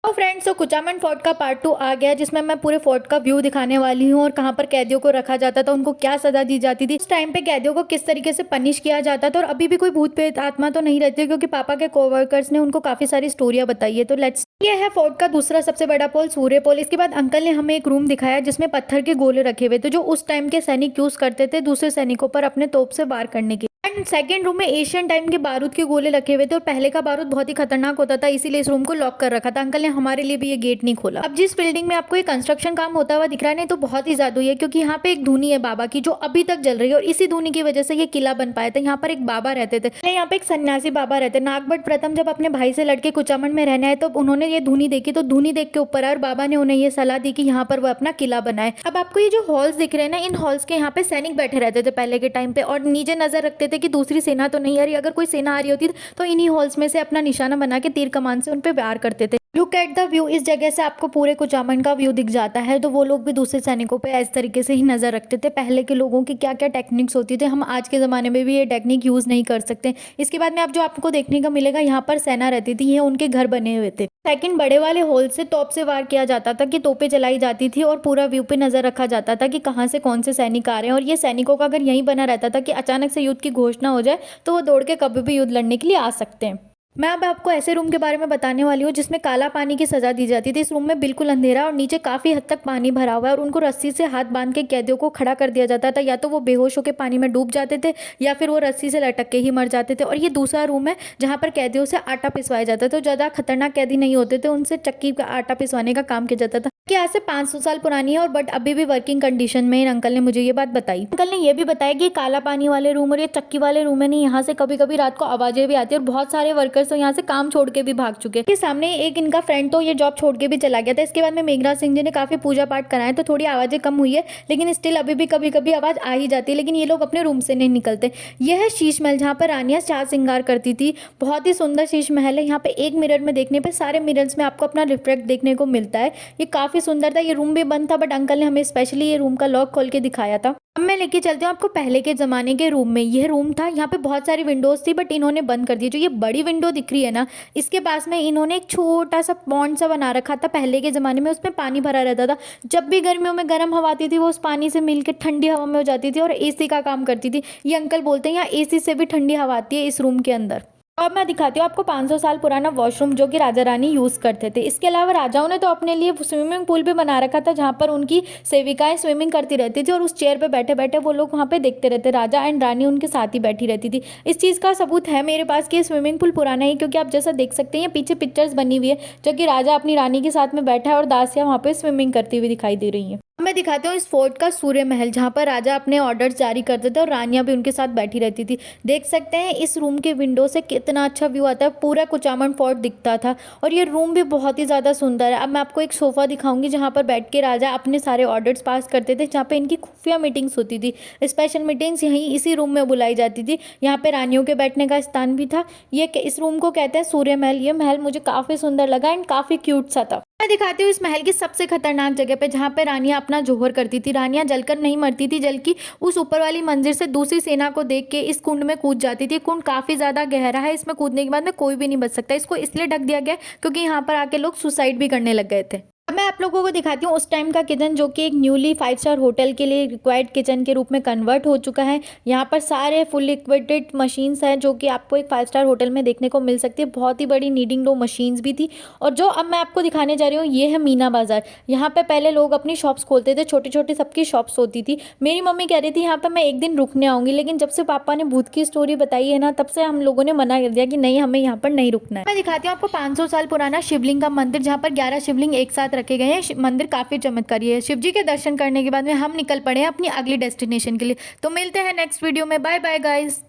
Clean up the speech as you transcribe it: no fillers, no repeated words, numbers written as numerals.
तो फ्रेंड्स, तो कुचामन फोर्ट का पार्ट 2 आ गया, जिसमें मैं पूरे फोर्ट का व्यू दिखाने वाली हूँ और कहाँ पर कैदियों को रखा जाता था, उनको क्या सजा दी जाती थी, उस टाइम पे कैदियों को किस तरीके से पनिश किया जाता था। और अभी भी कोई भूत प्रेत आत्मा तो नहीं रहती, क्योंकि पापा के कोवर्कर्स ने उनको काफी सारी स्टोरियां बताई है। तो लेट्स, ये है फोर्ट का दूसरा सबसे बड़ा पोल, सूर्य पोल। इसके बाद अंकल ने हमें एक रूम दिखाया जिसमें पत्थर के गोले रखे हुए थे, जो उस टाइम के सैनिक यूज करते थे दूसरे सैनिकों पर अपने तोप से वार करने के। एंड सेकंड रूम में एशियन टाइम के बारूद के गोले रखे हुए थे, और पहले का बारूद बहुत ही खतरनाक होता था, इसीलिए इस रूम को लॉक कर रखा था। अंकल ने हमारे लिए भी ये गेट नहीं खोला। अब जिस बिल्डिंग में आपको ये कंस्ट्रक्शन काम होता हुआ दिख रहा है ना, तो बहुत ही जादू है, क्योंकि यहाँ पे एक धुनी है बाबा की, जो अभी तक जल रही है, और इसी धुनी की वजह से ये किला बन पाया था। यहाँ पर एक बाबा रहते थे, यहाँ पे एक सन्यासी बाबा रहते। नागभट्ट प्रथम जब अपने भाई से लड़के कुचामन में रहने आए, तो उन्होंने ये धुनी देखी, तो धुनी देख के ऊपर आए और बाबा ने उन्हें ये सलाह दी कि यहाँ पर वो अपना किला बनाए। अब आपको ये जो हॉल्स दिख रहे हैं ना, इन हॉल्स के यहाँ पे सैनिक बैठे रहते थे पहले के टाइम पे, और नीचे नजर रखते थे कि दूसरी सेना तो नहीं आ रही। अगर कोई सेना आ रही होती तो इन्हीं हॉल्स में से अपना निशाना बना के तीर कमान से उन पे वार करते थे। लुक एट द व्यू, इस जगह से आपको पूरे कुचामन का व्यू दिख जाता है। तो वो लोग भी दूसरे सैनिकों पे इस तरीके से ही नजर रखते थे। पहले के लोगों की क्या क्या टेक्निक्स होती थी, हम आज के ज़माने में भी ये टेक्निक यूज़ नहीं कर सकते। इसके बाद में आप जो आपको देखने को मिलेगा, यहाँ पर सेना रहती थी, ये उनके घर बने हुए थे। सेकंड, बड़े वाले होल से तोप से वार किया जाता था, कि तोपें चलाई जाती थी और पूरा व्यू पे नजर रखा जाता था कि कहाँ से कौन से सैनिक आ रहे हैं। और ये सैनिकों का अगर यहीं बना रहता था कि अचानक से युद्ध की घोषणा हो जाए, तो वो दौड़ के कभी भी युद्ध लड़ने के लिए आ सकते हैं। मैं अब आपको ऐसे रूम के बारे में बताने वाली हूँ जिसमें काला पानी की सजा दी जाती थी। इस रूम में बिल्कुल अंधेरा और नीचे काफी हद तक पानी भरा हुआ है, और उनको रस्सी से हाथ बांध के कैदियों को खड़ा कर दिया जाता था। या तो वो बेहोश होकर पानी में डूब जाते थे, या फिर वो रस्सी से लटक के ही मर जाते थे। और ये दूसरा रूम है जहाँ पर कैदियों से आटा पिसवाया जाता था। तो ज्यादा खतरनाक कैदी नहीं होते थे, उनसे चक्की का आटा पिसवाने का काम किया जाता था, कि आज से 500 साल पुरानी है, और बट अभी भी वर्किंग कंडीशन में। अंकल ने मुझे ये बात बताई। अंकल ने ये भी बताया कि काला पानी वाले रूम और ये चक्की वाले रूम है नहीं, यहाँ से कभी कभी रात को आवाजें भी आती है, और बहुत सारे वर्कर्स तो यहाँ से काम छोड़ के भी भाग चुके हैं। के सामने एक इनका फ्रेंड तो ये जॉब छोड़ के भी चला गया था। इसके बाद में मेघराज सिंह जी ने काफी पूजा पाठ कराए, तो थोड़ी आवाजें कम हुई है, लेकिन स्टिल अभी भी कभी कभी आवाज आ ही जाती है। लेकिन ये लोग अपने रूम से नहीं निकलते। यह है शीश महल, जहाँ पर रानियां चार श्रृंगार करती थी। बहुत ही सुंदर शीश महल है। यहाँ पे एक मिरर में देखने पे सारे मिरर्स में आपको अपना रिफ्लेक्ट देखने को मिलता है। ये काफी सुंदर था। ये रूम भी बंद था, बट अंकल ने हमें स्पेशली ये रूम का लॉक खोल के दिखाया था। अब मैं लेके चलती हूँ आपको पहले के जमाने के रूम में। यह रूम था, यहाँ पे बहुत सारी विंडोज थी, बट इन्होंने बंद कर दी। जो ये बड़ी विंडो दिख रही है ना, इसके पास में इन्होंने एक छोटा सा पॉन्ड सा बना रखा था पहले के ज़माने में। उसमें पानी भरा रहता था। जब भी गर्मियों में गर्म हवा आती थी, वो उस पानी से मिलकर ठंडी हवा में हो जाती थी और एसी का काम करती थी। ये अंकल बोलते हैं यहाँ एसी से भी ठंडी हवा आती है इस रूम के अंदर। अब मैं दिखाती हूँ आपको 500 साल पुराना वॉशरूम, जो कि राजा रानी यूज़ करते थे। इसके अलावा राजाओं ने तो अपने लिए स्विमिंग पूल भी बना रखा था, जहाँ पर उनकी सेविकाएं स्विमिंग करती रहती थी, और उस चेयर पे बैठे बैठे वो लोग वहाँ पे देखते रहते। राजा एंड रानी उनके साथ ही बैठी रहती थी। इस चीज़ का सबूत है मेरे पास कि स्विमिंग पूल पुराना है, क्योंकि आप जैसा देख सकते हैं ये पीछे पिक्चर्स बनी हुई है, जो कि राजा अपनी रानी के साथ में बैठा है और दासियाँ वहाँ पे स्विमिंग करती हुई दिखाई दे रही हैं। मैं दिखाती हूँ इस फोर्ट का सूर्य महल, जहाँ पर राजा अपने ऑर्डर्स जारी करते थे और रानियां भी उनके साथ बैठी रहती थी। देख सकते हैं इस रूम के विंडो से कितना अच्छा व्यू आता है, पूरा कुचामन फोर्ट दिखता था। और ये रूम भी बहुत ही ज़्यादा सुंदर है। अब मैं आपको एक सोफ़ा दिखाऊंगी, जहाँ पर बैठ के राजा अपने सारे ऑर्डर्स पास करते थे, जहाँ पे इनकी खुफिया मीटिंग्स होती थी। स्पेशल मीटिंग्स यहीं इसी रूम में बुलाई जाती थी। यहाँ पे रानियों के बैठने का स्थान भी था। ये इस रूम को कहते हैं सूर्य महल। ये महल मुझे काफ़ी सुंदर लगा एंड काफ़ी क्यूट सा था। मैं दिखाती हूँ इस महल की सबसे खतरनाक जगह पे, जहाँ पे रानियां अपना जोहर करती थी। रानियां जलकर नहीं मरती थी, जबकि उस ऊपर वाली मंजिल से दूसरी सेना को देख के इस कुंड में कूद जाती थी। कुंड काफी ज्यादा गहरा है, इसमें कूदने के बाद में कोई भी नहीं बच सकता। इसको इसलिए ढक दिया गया क्योंकि यहाँ पर आके लोग सुसाइड भी करने लग गए थे। अब मैं आप लोगों को दिखाती हूँ उस टाइम का किचन, जो कि एक न्यूली 5 स्टार होटल के लिए रिक्वायर्ड किचन के रूप में कन्वर्ट हो चुका है। यहाँ पर सारे फुल इक्विप्ड मशीन्स हैं, जो कि आपको एक 5 स्टार होटल में देखने को मिल सकती है। बहुत ही बड़ी नीडिंग लो मशीन्स भी थी। और जो अब मैं आपको दिखाने जा रही हूँ, ये है मीना बाजार। यहाँ पे पहले लोग अपनी शॉप्स खोलते थे, छोटी छोटी सबकी शॉप्स होती थी। मेरी मम्मी कह रही थी यहाँ पर मैं एक दिन रुकने आऊंगी, लेकिन जब से पापा ने भूत की स्टोरी बताई है ना, तब से हम लोगों ने मना कर दिया कि नहीं, हमें यहाँ पर नहीं रुकना है। मैं दिखाती हूँ आपको 500 साल पुराना शिवलिंग का मंदिर, जहाँ पर 11 शिवलिंग एक साथ रखे गए हैं। मंदिर काफी चमत्कारी है। शिव जी के दर्शन करने के बाद में हम निकल पड़े हैं अपनी अगली डेस्टिनेशन के लिए। तो मिलते हैं नेक्स्ट वीडियो में। Bye bye guys.